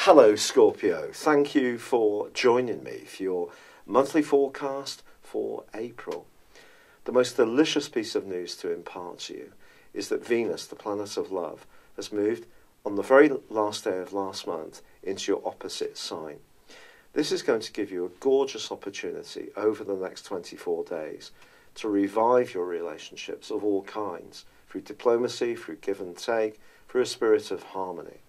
Hello Scorpio, thank you for joining me for your monthly forecast for April. The most delicious piece of news to impart to you is that Venus, the planet of love, has moved on the very last day of last month into your opposite sign. This is going to give you a gorgeous opportunity over the next 24 days to revive your relationships of all kinds, through diplomacy, through give and take, through a spirit of harmony.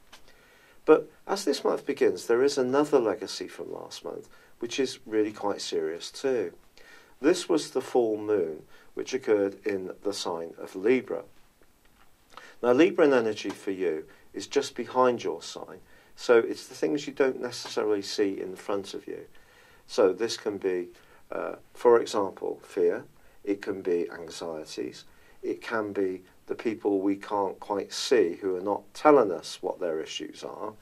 But as this month begins, there is another legacy from last month, which is really quite serious too. This was the full moon, which occurred in the sign of Libra. Now, Libran energy for you is just behind your sign, so it's the things you don't necessarily see in front of you. So this can be, for example, fear. It can be anxieties. It can be the people we can't quite see who are not telling us what their issues are.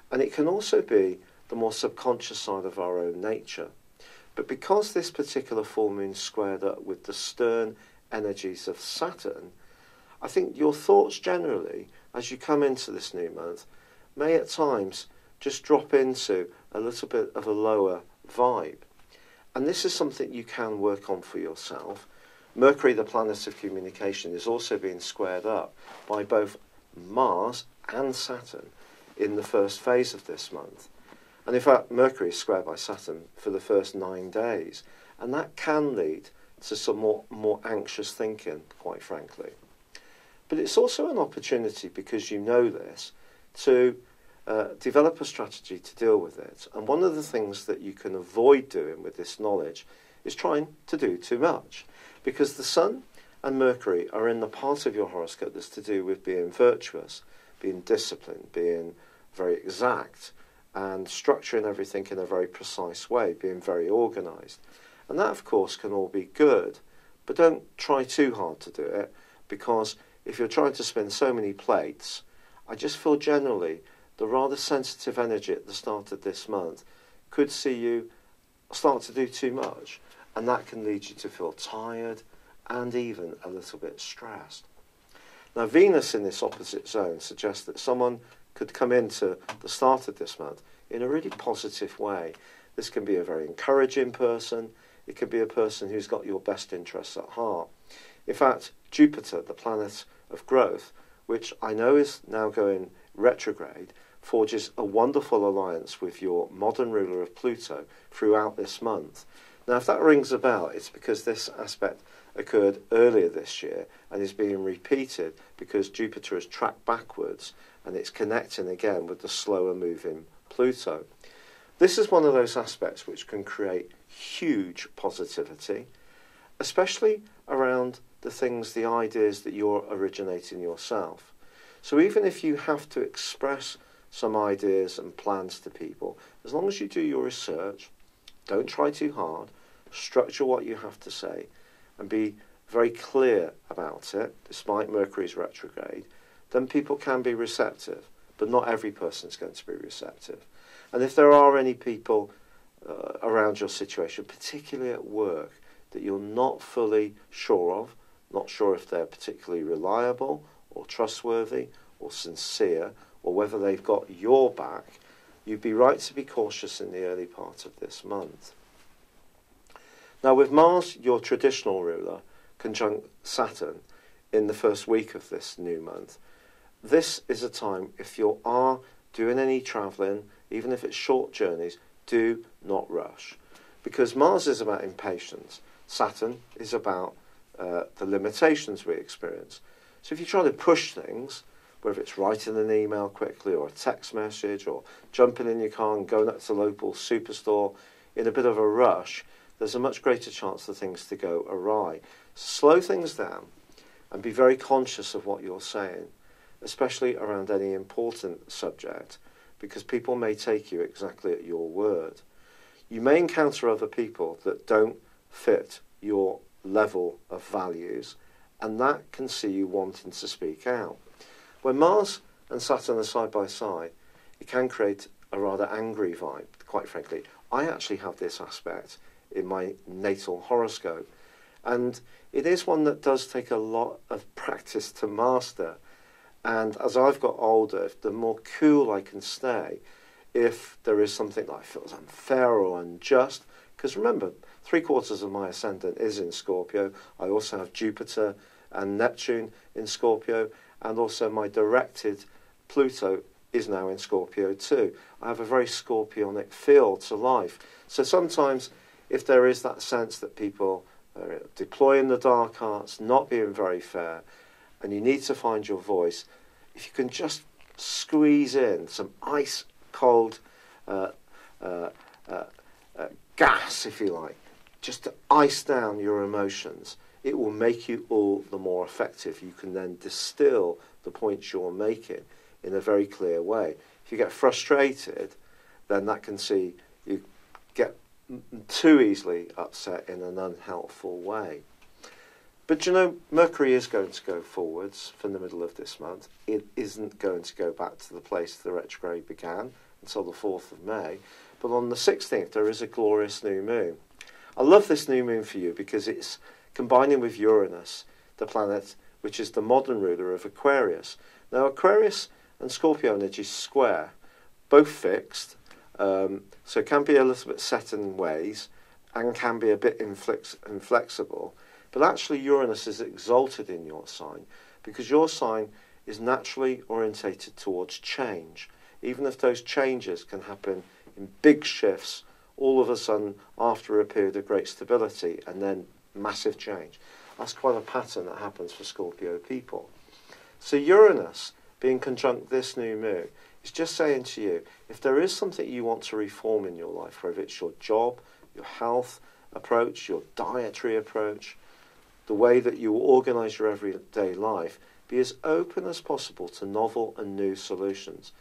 And it can also be the more subconscious side of our own nature. But because this particular full moon squared up with the stern energies of Saturn, I think your thoughts generally, as you come into this new month, may at times just drop into a little bit of a lower vibe. And this is something you can work on for yourself. Mercury, the planet of communication, is also being squared up by both Mars and Saturn in the first phase of this month. And in fact, Mercury is squared by Saturn for the first 9 days. And that can lead to some more anxious thinking, quite frankly. But it's also an opportunity, because you know this, to develop a strategy to deal with it. And one of the things that you can avoid doing with this knowledge is trying to do too much. Because the Sun and Mercury are in the part of your horoscope that's to do with being virtuous, being disciplined, being very exact, and structuring everything in a very precise way, being very organised. And that, of course, can all be good, but don't try too hard to do it, because if you're trying to spin so many plates, I just feel generally the rather sensitive energy at the start of this month could see you start to do too much. And that can lead you to feel tired and even a little bit stressed. Now, Venus in this opposite zone suggests that someone could come into the start of this month in a really positive way. This can be a very encouraging person. It can be a person who's got your best interests at heart. In fact, Jupiter, the planet of growth, which I know is now going retrograde, forges a wonderful alliance with your modern ruler of Pluto throughout this month. Now, if that rings a bell, it's because this aspect occurred earlier this year and is being repeated because Jupiter has tracked backwards and it's connecting again with the slower moving Pluto. This is one of those aspects which can create huge positivity, especially around the things, the ideas that you're originating yourself. So even if you have to express some ideas and plans to people, as long as you do your research, don't try too hard, structure what you have to say, and be very clear about it, despite Mercury's retrograde, then people can be receptive. But not every person is going to be receptive. And if there are any people around your situation, particularly at work, that you're not fully sure of, not sure if they're particularly reliable or trustworthy or sincere, or whether they've got your back, you'd be right to be cautious in the early part of this month. Now, with Mars, your traditional ruler, conjunct Saturn in the first week of this new month, this is a time, if you are doing any travelling, even if it's short journeys, do not rush. Because Mars is about impatience. Saturn is about the limitations we experience. So if you try to push things, whether it's writing an email quickly or a text message or jumping in your car and going up to the local superstore in a bit of a rush, there's a much greater chance for things to go awry. Slow things down and be very conscious of what you're saying, especially around any important subject, because people may take you exactly at your word. You may encounter other people that don't fit your level of values, and that can see you wanting to speak out. When Mars and Saturn are side by side, it can create a rather angry vibe, quite frankly. I actually have this aspect in my natal horoscope, and it is one that does take a lot of practice to master. And as I've got older, the more cool I can stay, if there is something that feels unfair or unjust. Because remember, 3/4 of my ascendant is in Scorpio. I also have Jupiter and Neptune in Scorpio, and also my directed Pluto is now in Scorpio too. I have a very scorpionic feel to life. So sometimes if there is that sense that people are deploying the dark arts, not being very fair, and you need to find your voice, if you can just squeeze in some ice cold gas, if you like, just to ice down your emotions, it will make you all the more effective. You can then distill the points you're making in a very clear way. If you get frustrated, then that can see you get too easily upset in an unhelpful way. But you know, Mercury is going to go forwards from the middle of this month. It isn't going to go back to the place the retrograde began until the 4th of May. But on the 16th, there is a glorious new moon. I love this new moon for you because it's combining with Uranus, the planet which is the modern ruler of Aquarius. Now, Aquarius and Scorpio energy square, both fixed, so it can be a little bit set in ways and can be a bit inflexible. But actually, Uranus is exalted in your sign because your sign is naturally orientated towards change. Even if those changes can happen in big shifts, all of a sudden after a period of great stability and then massive change. That's quite a pattern that happens for Scorpio people. So Uranus being conjunct this new moon is just saying to you, if there is something you want to reform in your life, whether it's your job, your health approach, your dietary approach, the way that you organise your everyday life, be as open as possible to novel and new solutions.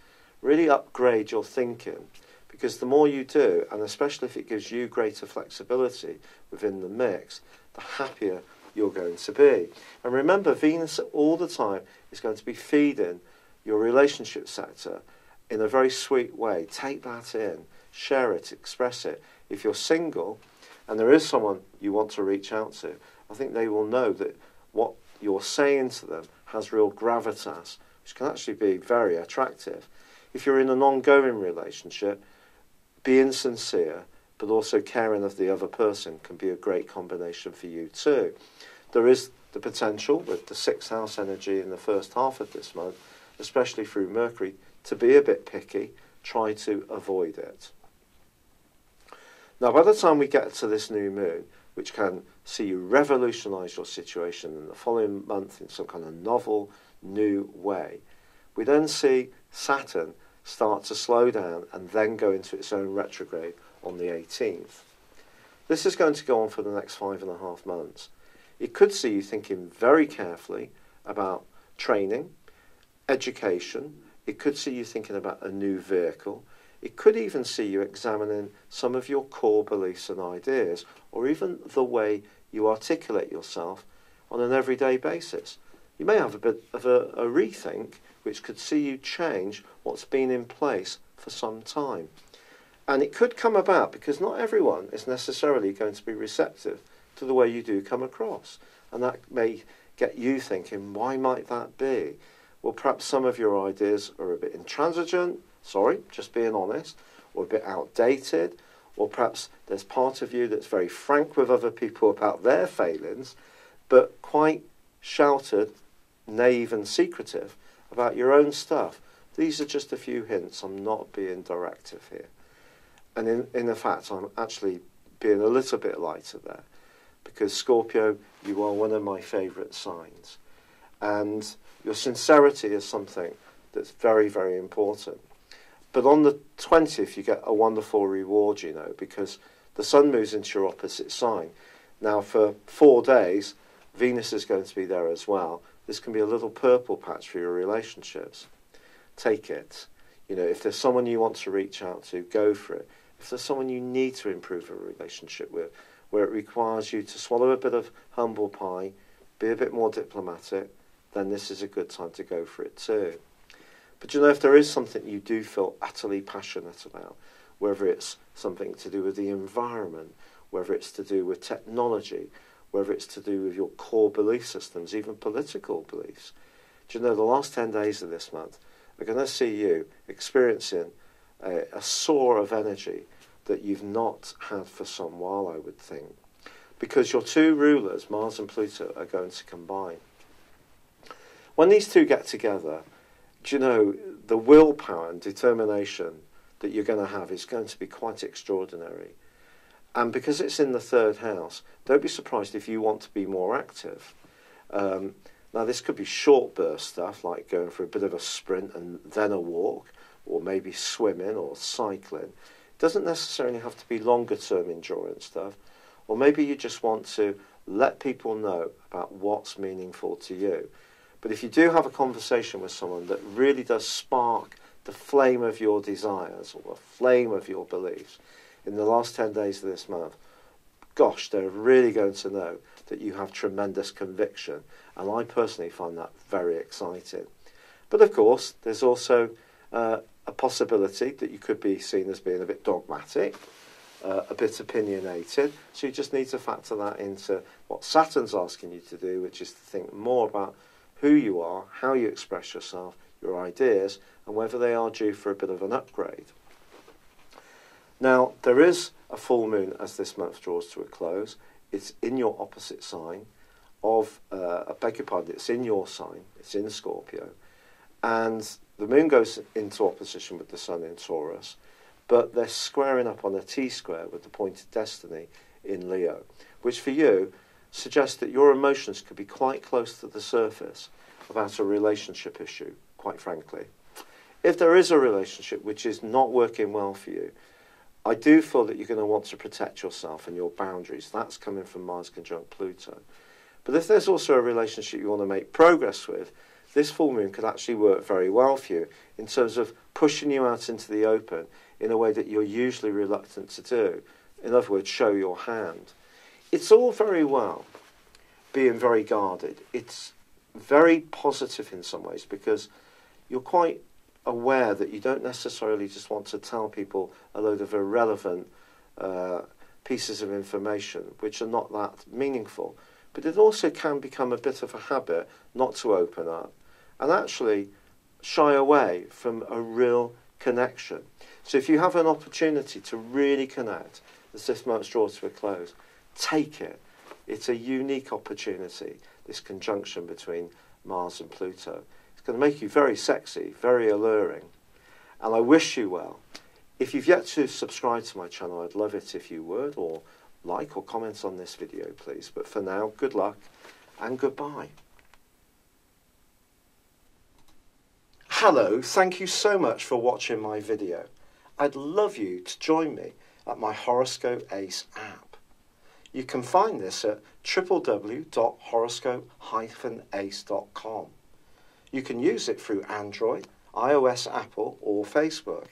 Really upgrade your thinking, because the more you do, and especially if it gives you greater flexibility within the mix, the happier you're going to be. And remember, Venus all the time is going to be feeding your relationship sector in a very sweet way. Take that in, share it, express it. If you're single and there is someone you want to reach out to, I think they will know that what you're saying to them has real gravitas, which can actually be very attractive. If you're in an ongoing relationship, being sincere but also caring of the other person can be a great combination for you too. There is the potential with the 6th house energy in the first half of this month, especially through Mercury, to be a bit picky. Try to avoid it. Now, by the time we get to this new moon, which can see you revolutionise your situation in the following month in some kind of novel, new way, we then see Saturn start to slow down and then go into its own retrograde on the 18th. This is going to go on for the next 5.5 months. It could see you thinking very carefully about training, education. It could see you thinking about a new vehicle. It could even see you examining some of your core beliefs and ideas, or even the way you articulate yourself on an everyday basis. You may have a bit of a rethink, which could see you change what's been in place for some time. And it could come about because not everyone is necessarily going to be receptive to the way you do come across. And that may get you thinking, why might that be? Well, perhaps some of your ideas are a bit intransigent, just being honest, or a bit outdated, or perhaps there's part of you that's very frank with other people about their failings, but quite sheltered, naive and secretive about your own stuff. These are just a few hints. I'm not being directive here. And in fact, I'm actually being a little bit lighter there, because Scorpio, you are one of my favourite signs. And your sincerity is something that's very, very important. But on the 20th, you get a wonderful reward, you know, because the sun moves into your opposite sign. Now, for 4 days, Venus is going to be there as well. This can be a little purple patch for your relationships. Take it. You know, if there's someone you want to reach out to, go for it. If there's someone you need to improve a relationship with, where it requires you to swallow a bit of humble pie, be a bit more diplomatic, then this is a good time to go for it too. But you know, if there is something you do feel utterly passionate about, whether it's something to do with the environment, whether it's to do with technology, whether it's to do with your core belief systems, even political beliefs, do you know the last 10 days of this month are going to see you experiencing a soar of energy that you've not had for some while, I would think. Because your two rulers, Mars and Pluto, are going to combine. When these two get together, do you know, the willpower and determination that you're going to have is going to be quite extraordinary. And because it's in the third house, don't be surprised if you want to be more active. Now, this could be short burst stuff, like going for a bit of a sprint and then a walk, or maybe swimming or cycling. It doesn't necessarily have to be longer term endurance stuff. Or maybe you just want to let people know about what's meaningful to you. But if you do have a conversation with someone that really does spark the flame of your desires or the flame of your beliefs in the last 10 days of this month, gosh, they're really going to know that you have tremendous conviction. And I personally find that very exciting. But of course, there's also a possibility that you could be seen as being a bit dogmatic, a bit opinionated. So you just need to factor that into what Saturn's asking you to do, which is to think more about who you are, how you express yourself, your ideas, and whether they are due for a bit of an upgrade. Now, there is a full moon as this month draws to a close. It's in your opposite sign of, I beg your pardon, it's in your sign, it's in Scorpio, and the moon goes into opposition with the sun in Taurus, but they're squaring up on a T-square with the point of destiny in Leo, which for you suggests that your emotions could be quite close to the surface about a relationship issue, quite frankly. If there is a relationship which is not working well for you, I do feel that you're going to want to protect yourself and your boundaries. That's coming from Mars conjunct Pluto. But if there's also a relationship you want to make progress with, this full moon could actually work very well for you in terms of pushing you out into the open in a way that you're usually reluctant to do. In other words, show your hand. It's all very well being very guarded. It's very positive in some ways because you're quite aware that you don't necessarily just want to tell people a load of irrelevant pieces of information which are not that meaningful. But it also can become a bit of a habit not to open up and actually shy away from a real connection. So if you have an opportunity to really connect as this month draws to a close, take it. It's a unique opportunity, this conjunction between Mars and Pluto. It's going to make you very sexy, very alluring. And I wish you well. If you've yet to subscribe to my channel, I'd love it if you would, or like or comment on this video, please. But for now, good luck and goodbye. Hello, thank you so much for watching my video. I'd love you to join me at my Horoscope Ace app. You can find this at www.horoscope-ace.com. You can use it through Android, iOS, Apple, or Facebook.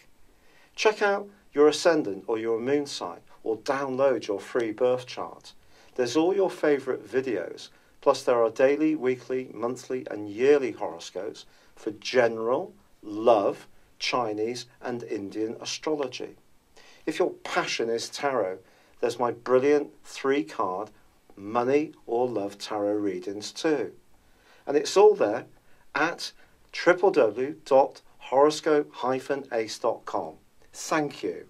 Check out your ascendant or your moon sign, or download your free birth chart. There's all your favourite videos, plus there are daily, weekly, monthly and yearly horoscopes for general, love, Chinese and Indian astrology. If your passion is tarot, there's my brilliant 3-card money or love tarot readings too. And it's all there at www.horoscope-ace.com. Thank you.